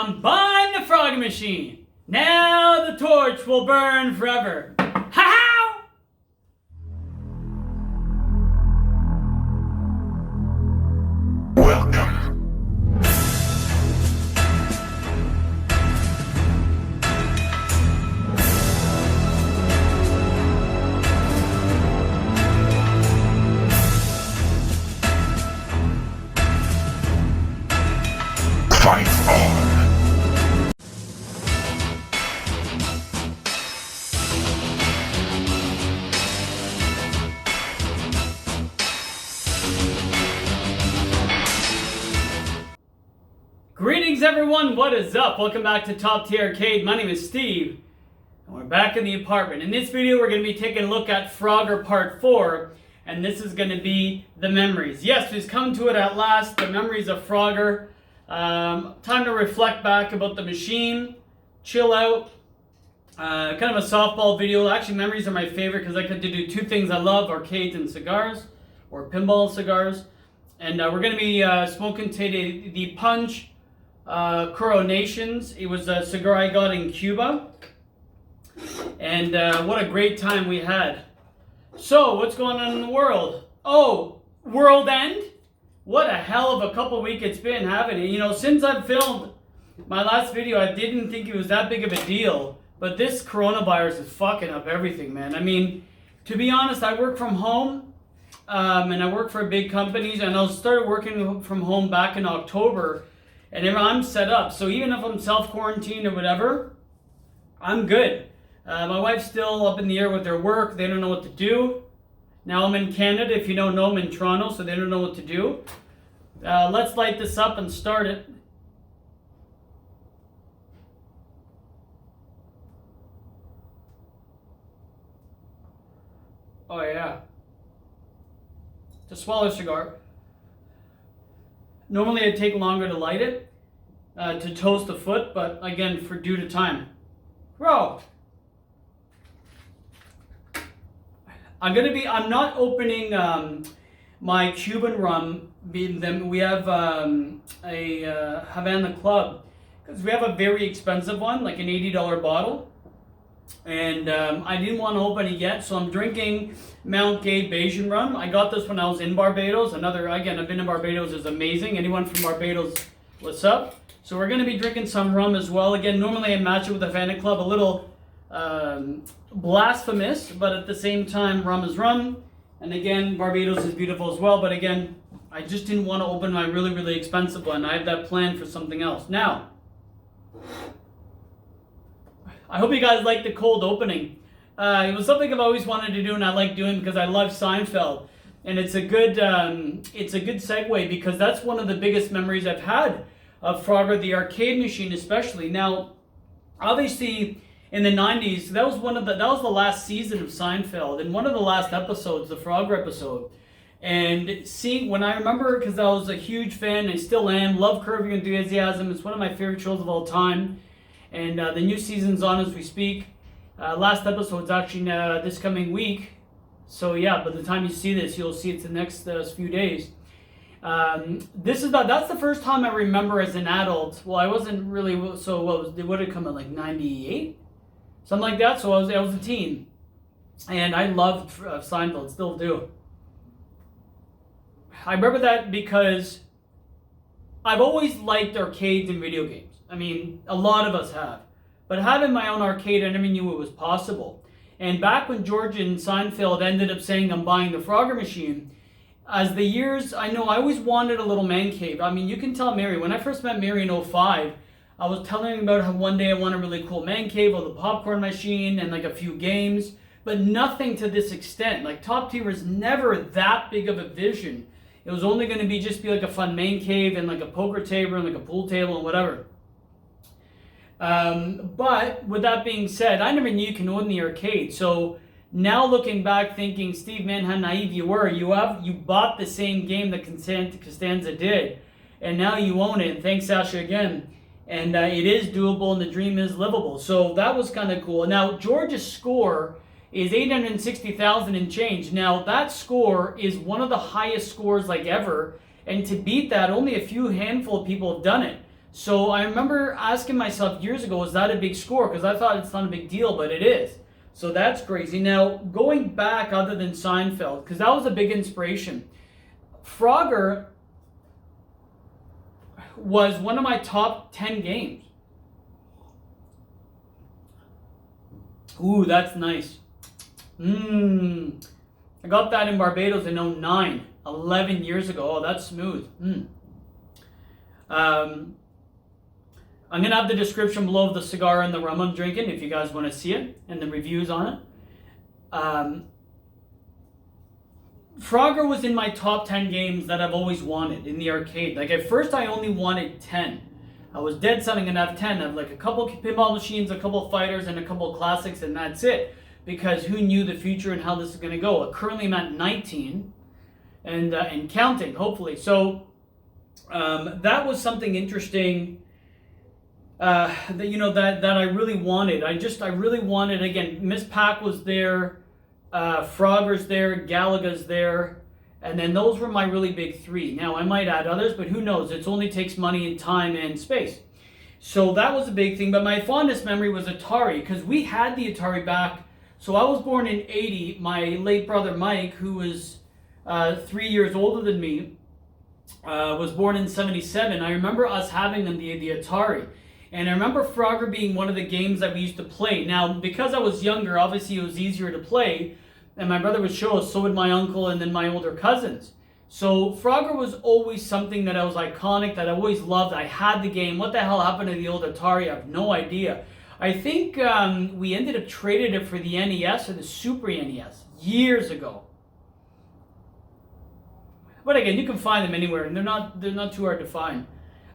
I'm buying the frog machine. Now the torch will burn forever. Ha-ha! Welcome. Fight on. Greetings everyone, what is up? Welcome back to Top Tier Arcade. My name is Steve, and we're back in the apartment. In this video, we're going to be taking a look at Frogger Part 4, and this is going to be the memories. Yes, we've come to it at last, the memories of Frogger. Time to reflect back about the machine, chill out, kind of a softball video. Actually, memories are my favorite because I get to do two things I love, arcades and cigars, or pinball cigars. And we're going to be smoking today the Punch Coronations. It was a cigar I got in Cuba. And what a great time we had. So, what's going on in the world? Oh, world end? What a hell of a couple weeks it's been, haven't it? You know, since I've filmed my last video, I didn't think it was that big of a deal. But this coronavirus is fucking up everything, man. I mean, to be honest, I work from home. And I work for big companies, and I started working from home back in October. And I'm set up. So even if I'm self-quarantined or whatever, I'm good. My wife's still up in the air with their work. They don't know what to do. Now I'm in Canada. If you don't know, I'm in Toronto, so they don't know what to do. Let's light this up and start it. Oh yeah. It's a smaller cigar. Normally it'd take longer to light it, to toast the foot, but again, for due to time. Bro! I'm not opening my Cuban rum. We have a Havana Club, because we have a very expensive one, like an $80 bottle. And I didn't want to open it yet, so I'm drinking Mount Gay Rum. I got this when I was in Barbados. Again, I've been in Barbados. It's amazing. Anyone from Barbados, what's up? So we're going to be drinking some rum as well. Again, normally I match it with a Havana Club, a little blasphemous, but at the same time, rum is rum. And again, Barbados is beautiful as well. But again, I just didn't want to open my really, really expensive one. I have that planned for something else. Now, I hope you guys like the cold opening. It was something I've always wanted to do, and I like doing because I love Seinfeld, and it's a good segue because that's one of the biggest memories I've had of Frogger, the arcade machine, especially. Now, obviously, in the '90s, that was the last season of Seinfeld, and one of the last episodes, the Frogger episode. And when I remember, because I was a huge fan, I still am, love Curb Your Enthusiasm. It's one of my favorite shows of all time. And the new season's on as we speak. Last episode's actually this coming week. So yeah, by the time you see this, you'll see it's the next few days. That's the first time I remember as an adult. Well, I wasn't really, so what would it come in, like 98? Something like that, so I was a teen. And I loved Seinfeld, still do. I remember that because I've always liked arcades and video games. I mean, a lot of us have. But having my own arcade, I never knew it was possible. And back when George and Seinfeld ended up saying, I'm buying the Frogger machine, as the years, I always wanted a little man cave. I mean, you can tell Mary, when I first met Mary in 2005, I was telling her about how one day I want a really cool man cave with a popcorn machine and like a few games, but nothing to this extent. Like Top Tier was never that big of a vision. It was only going to be like a fun man cave and like a poker table and like a pool table and whatever. But with that being said, I never knew you can own the arcade. So now looking back thinking, Steve, man, how naive you were. You bought the same game that Costanza did, and now you own it. And thanks, Sasha, again. And it is doable, and the dream is livable. So that was kind of cool. Now, George's score is 860,000 and change. Now, that score is one of the highest scores like ever. And to beat that, only a handful of people have done it. So I remember asking myself years ago, is that a big score? Because I thought it's not a big deal, but it is. So that's crazy. Now, going back other than Seinfeld, because that was a big inspiration, Frogger was one of my top 10 games. Ooh, that's nice. I got that in Barbados in 2009, 11 years ago. Oh, that's smooth. I'm going to have the description below of the cigar and the rum I'm drinking if you guys want to see it and the reviews on it. Frogger was in my top 10 games that I've always wanted in the arcade. Like at first I only wanted 10. I was dead setting enough 10 of like a couple pinball machines, a couple fighters, and a couple classics, and that's it. Because who knew the future and how this is going to go? Currently I'm at 19 and counting, hopefully. So that was something interesting that I really wanted. I really wanted, again, Miss Pac was there, Frogger's there, Galaga's there, and then those were my really big three. Now I might add others, but who knows? It only takes money and time and space. So that was a big thing. But my fondest memory was Atari, because we had the Atari back. So I was born in 80. My late brother Mike, who was 3 years older than me, was born in 77. I remember us having the Atari. And I remember Frogger being one of the games that we used to play. Now, because I was younger, obviously it was easier to play. And my brother would show us, so would my uncle and then my older cousins. So Frogger was always something that I was iconic, that I always loved. I had the game. What the hell happened to the old Atari? I have no idea. I think we ended up trading it for the NES or the Super NES years ago. But again, you can find them anywhere, and they're not too hard to find.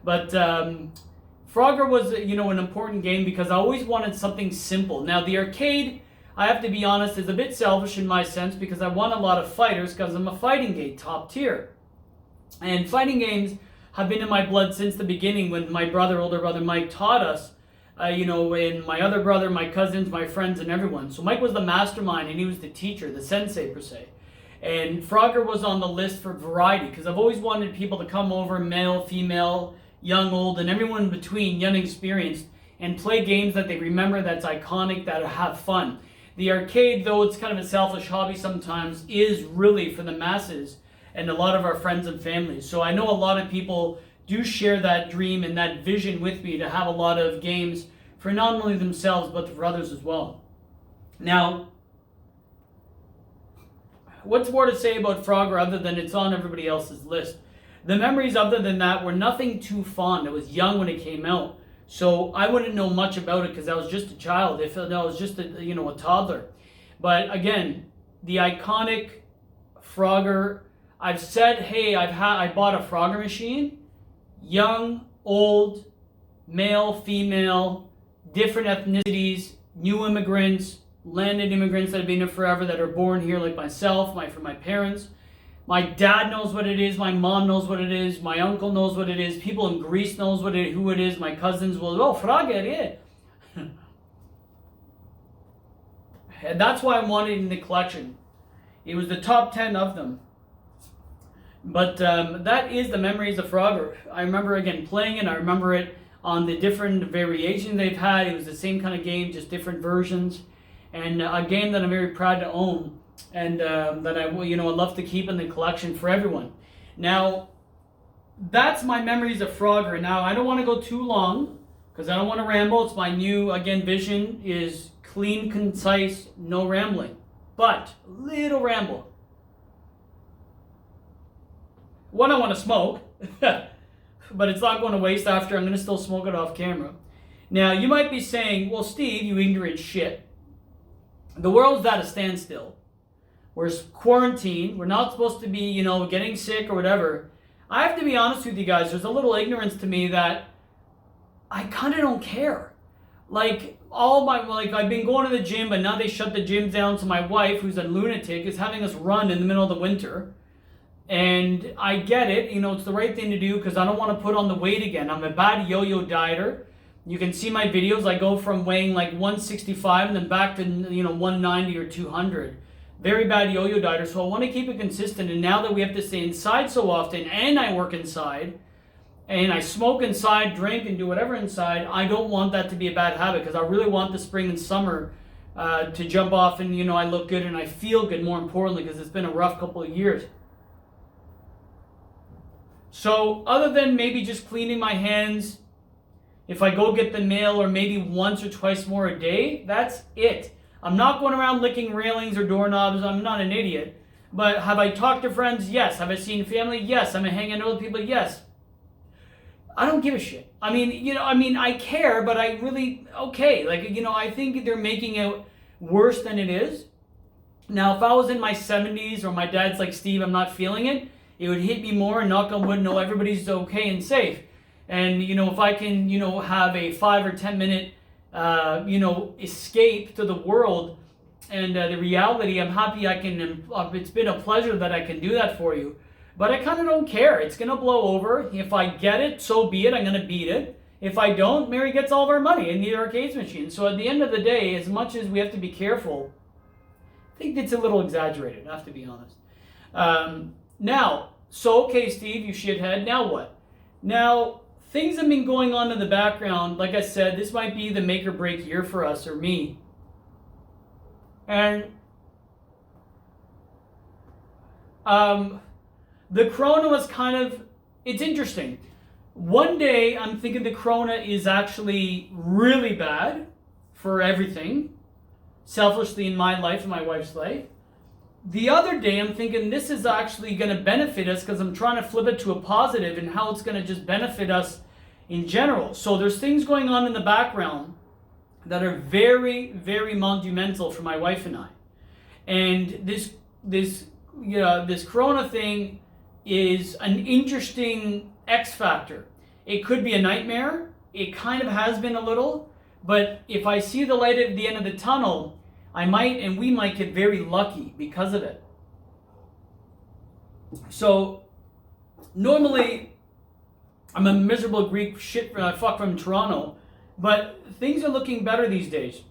But Frogger was, an important game because I always wanted something simple. Now, the arcade, I have to be honest, is a bit selfish in my sense because I want a lot of fighters because I'm a fighting game top tier. And fighting games have been in my blood since the beginning when my older brother Mike taught us, and my other brother, my cousins, my friends, and everyone. So Mike was the mastermind and he was the teacher, the sensei per se. And Frogger was on the list for variety because I've always wanted people to come over, male, female, young, old, and everyone in between, young, experienced, and play games that they remember, that's iconic, that have fun. The arcade, though it's kind of a selfish hobby sometimes, is really for the masses and a lot of our friends and families. So I know a lot of people do share that dream and that vision with me to have a lot of games for not only themselves but for others as well. Now, what's more to say about Frogger other than it's on everybody else's list? The memories other than that were nothing too fond. I was young when it came out, so I wouldn't know much about it because I was just a child. I was just a toddler. But again, the iconic Frogger. I've said, hey, I bought a Frogger machine. Young, old, male, female, different ethnicities, new immigrants, landed immigrants that have been here forever that are born here like myself, from my parents. My dad knows what it is, my mom knows what it is, my uncle knows what it is, people in Greece knows who it is, my cousins will, Frogger, yeah. And that's why I wanted it in the collection. It was the top 10 of them. But that is the memories of Frogger. I remember, again, playing it. I remember it on the different variations they've had. It was the same kind of game, just different versions. And a game that I'm very proud to own. And that I love to keep in the collection for everyone. Now, that's my memories of Frogger. Now, I don't want to go too long because I don't want to ramble. It's my new, again, vision is clean, concise, no rambling. But, little ramble. One, I want to smoke, but it's not going to waste after. I'm going to still smoke it off camera. Now, you might be saying, well, Steve, you ignorant shit. The world's at a standstill. We're quarantined. We're not supposed to be, getting sick or whatever. I have to be honest with you guys. There's a little ignorance to me that I kind of don't care. I've been going to the gym, but now they shut the gyms down. So my wife, who's a lunatic, is having us run in the middle of the winter. And I get it. It's the right thing to do because I don't want to put on the weight again. I'm a bad yo-yo dieter. You can see my videos. I go from weighing like 165 and then back to 190 or 200. Very bad yo-yo dieter, so I want to keep it consistent. And now that we have to stay inside so often, and I work inside, and I smoke inside, drink, and do whatever inside, I don't want that to be a bad habit, because I really want the spring and summer to jump off and, you know, I look good and I feel good, more importantly, because it's been a rough couple of years. So other than maybe just cleaning my hands, if I go get the mail, or maybe once or twice more a day, that's it. I'm not going around licking railings or doorknobs. I'm not an idiot. But have I talked to friends? Yes. Have I seen family? Yes. Am I hanging out with people? Yes. I don't give a shit. I mean, you know, I care, but I really, okay. Like, you know, I think they're making it worse than it is. Now, if I was in my 70s, or my dad's like, Steve, I'm not feeling it, it would hit me more, and knock on wood, no, everybody's okay and safe. And, you know, if I can, you know, have a 5 or 10 minute, you know, escape to the world and the reality, I'm happy I can, it's been a pleasure that I can do that for you. But I kind of don't care. It's going to blow over. If I get it, so be it. I'm going to beat it. If I don't, Mary gets all of our money in the arcades machine. So at the end of the day, as much as we have to be careful, I think it's a little exaggerated, I have to be honest. Now, so okay, Steve, you shithead, now what? Now, things have been going on in the background. Like I said, this might be the make or break year for us, or me. And the corona was kind of, it's interesting. One day I'm thinking the corona is actually really bad for everything, selfishly in my life and my wife's life. The other day I'm thinking this is actually going to benefit us, because I'm trying to flip it to a positive and how it's going to just benefit us in general. So there's things going on in the background that are very, very monumental for my wife and I. And this corona thing is an interesting X factor. It could be a nightmare. It kind of has been a little, but if I see the light at the end of the tunnel, I might, and we might, get very lucky because of it. So normally I'm a miserable Greek fuck from Toronto, but things are looking better these days.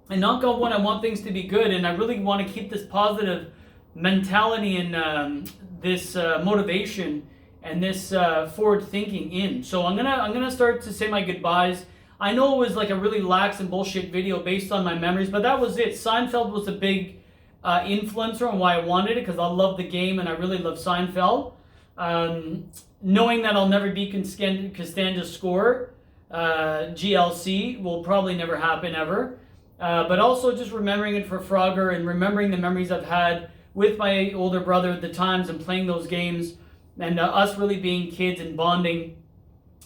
And knock on wood, I want things to be good, and I really want to keep this positive mentality and this motivation and this forward thinking in. So I'm gonna start to say my goodbyes. I know it was like a really lax and bullshit video based on my memories, but that was it. Seinfeld was a big influencer on why I wanted it, because I love the game and I really love Seinfeld. Knowing that I'll never beat Costanza's score, GLC will probably never happen ever. But also just remembering it for Frogger and remembering the memories I've had with my older brother at the times and playing those games, and us really being kids and bonding,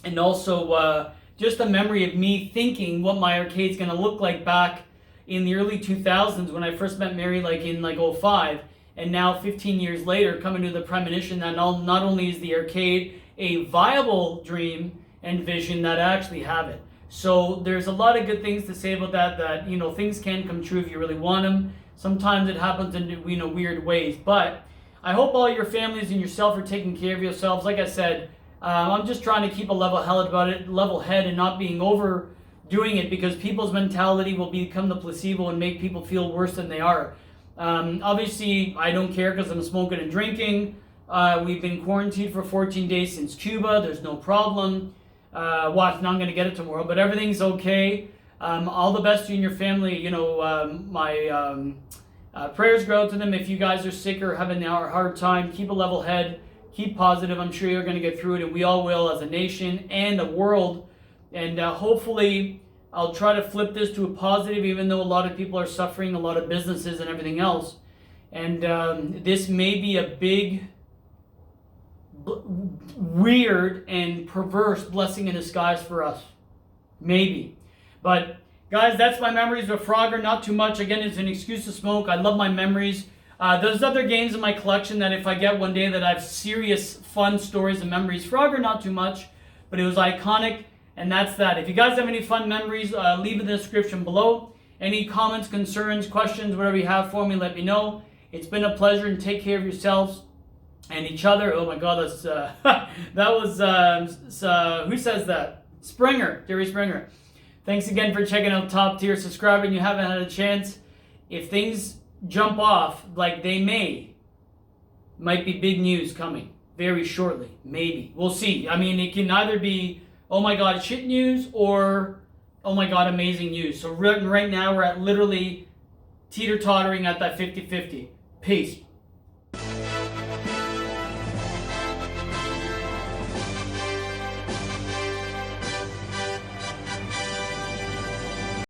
and also just a memory of me thinking what my arcade's going to look like back in the early 2000s when I first met Mary, like in like 05, and now 15 years later coming to the premonition that not only is the arcade a viable dream and vision, that I actually have it. So there's a lot of good things to say about that, you know, things can come true if you really want them. Sometimes it happens in, you know, weird ways, but I hope all your families and yourself are taking care of yourselves. Like I said, I'm just trying to keep a level head and not being overdoing it, because people's mentality will become the placebo and make people feel worse than they are. Obviously, I don't care because I'm smoking and drinking. We've been quarantined for 14 days since Cuba. There's no problem. Watch, now I'm going to get it tomorrow, but everything's okay. All the best to you and your family. You know, my prayers go out to them. If you guys are sick or having a hard time, keep a level head. Keep positive. I'm sure you're going to get through it, and we all will as a nation and a world. And hopefully I'll try to flip this to a positive, even though a lot of people are suffering, a lot of businesses and everything else. And this may be a big, weird and perverse blessing in disguise for us. Maybe. But guys, that's my memories of Frogger. Not too much. Again, it's an excuse to smoke. I love my memories. There's other games in my collection that if I get one day that I have serious fun stories and memories. Frogger, not too much, but it was iconic, and that's that. If you guys have any fun memories, leave in the description below. Any comments, concerns, questions, whatever you have for me, let me know. It's been a pleasure, and take care of yourselves and each other. Oh my God, that's that was who says that? Springer, Jerry Springer. Thanks again for checking out Top Tier. Subscribing, you haven't had a chance. If things jump off like they might be big news coming. very shortly. Maybe. We'll see. I mean, it can either be, oh my god, shit news, or oh my god, amazing news. So right now we're at literally teeter-tottering at that 50-50. Peace.